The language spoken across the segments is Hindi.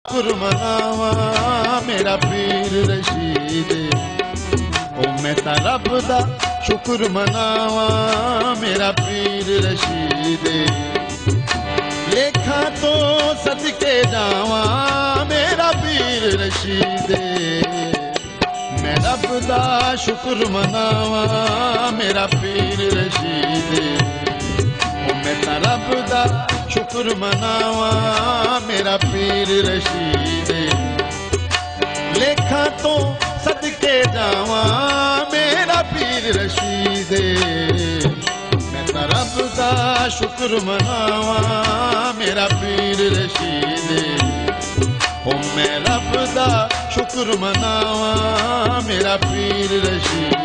शुक्र मनावा मेरा पीर रशीद, ओ मैं ता रब दा शुक्र मनावा मेरा पीर रशीद। लेखा तो सदके जावा मेरा पीर रशीद, मैं रब दा शुक्र मनावा मेरा पीर रशीद। ओ मैं ता रब दा शुक्र मनावा मेरा पीर रशीद। लेखा तो सदके जावा मेरा पीर रशीद, मैं ता रब दा शुक्र मनावा मेरा पीर रशीद। ओ मैं रब दा शुक्र मनावा मेरा पीर रशीद।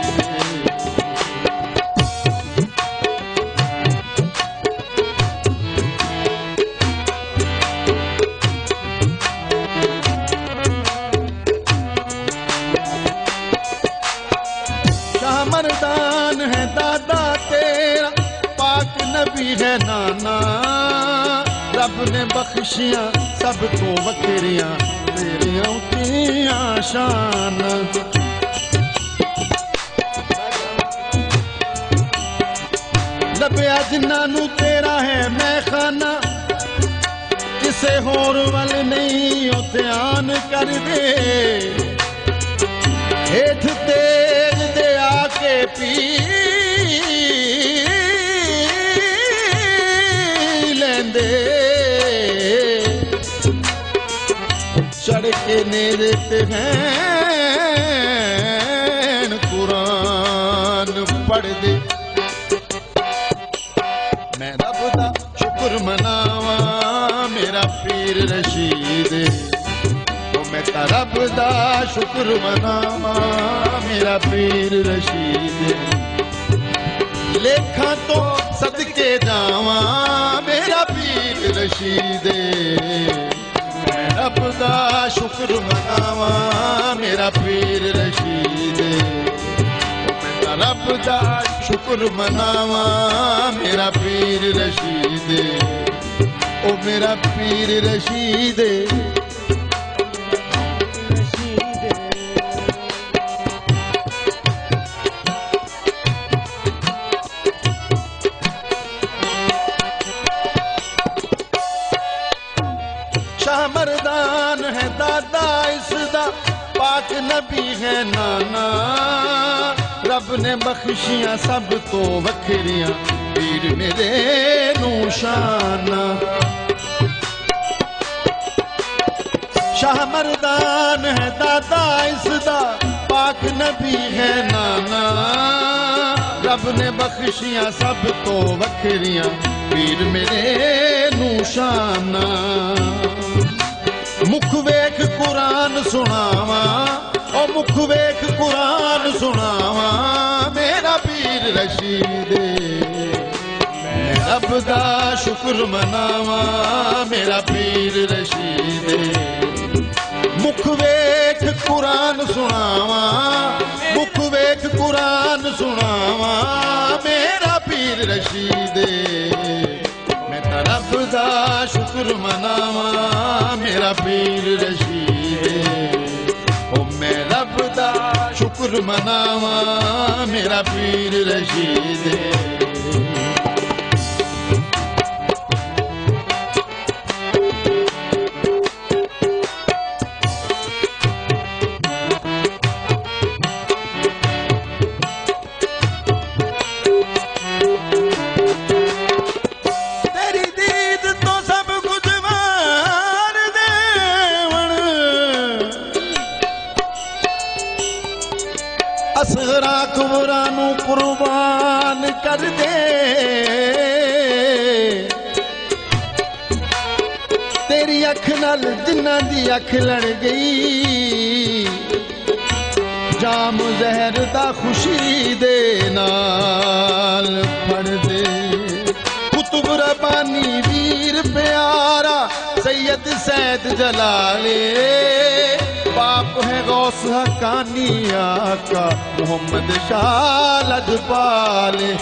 मर्दान है दादा तेरा, पाक नबी है नाना, रब ने बख्शियां सब तो वखरियां तेरियां उच्चियां शान। लभया जिन्हां नू तेरा है मैं खाना, किसे होर वल नहीं ओ ध्यान कर दे। हेठ तेज दे आके पी लेंदे, चढ़ के नेरे ते हैं कुरान पढ़ दे। मैं रब दा शुक्र मनावा मेरा पीर रशीद, मैं ता रब दा शुक्र मनावा मेरा पीर रशीद। लेखा तो सदके जावा मेरा पीर रशीद, मैं रब दा शुक्र मनावा मेरा पीर रशीद। मैं ता रब दा शुक्र मनावा मेरा पीर रशीद। ओ मेरा पीर रशीद, मर्दान है दादा इसदा, पाक नबी है नाना, रब ने बख्शियां सब तो वखरियां पीर मेरे नू शाना। शाह मर्दान है दादा इसदा, पाक नबी है नाना, रब ने बख्शियां सब तो वखरियां पीर मेरे नू शाना। मुख वेख कुरान सुनावा, ओ मुख वेख कुरान सुनावा मेरा पीर रशीद। मैं रब दा शुक्र मनावा मेरा पीर रशीद। मुख वेख कुरान सुनावा, मुख वेख कुरान सुनावा मेरा पीर रशीद। मैं ता रब दा शुक्र मनावा मेरा पीर रशीद। ओ मैं रब दा शुक्र मनावा मेरा पीर रशीद। असगरा कुबरा नू कुर्बान कर दे, तेरी अख नाल जिन्हां दी अख लड़ गई, जाम जहर दा खुशी दे नाल फड़ दे। कुतुब रबानी वीर प्यारा सैयद सैद जलाले, बाप है गौस हकानी आका मोहम्मद शाह लजपाले।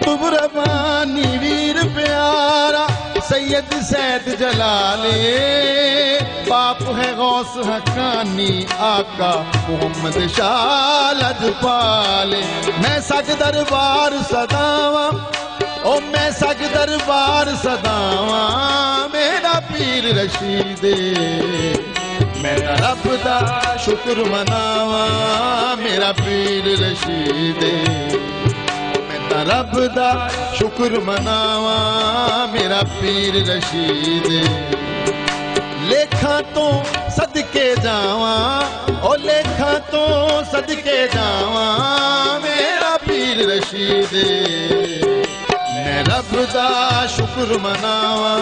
कुतुब रबानी वीर प्यारा सैयद सैद जलाले, बाप है गौस हकानी आका मोहम्मद शाह लजपाले। मैं सग दरबार सदावा, ओ मैं सग दरबार सदावा, मेरा पीर रशीदे। मैं रब दा शुक्र मनावा, मेरा पीर रशीदे। मैं रब दा शुक्र मनावा, मेरा पीर रशीदे। लेखा तो सदके जावा, ओ लेखा तो सदके जावा, मेरा पीर रशीदे। मैं रब दा शुक्र मनावा,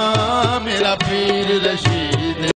मेरा पीर रशीदे।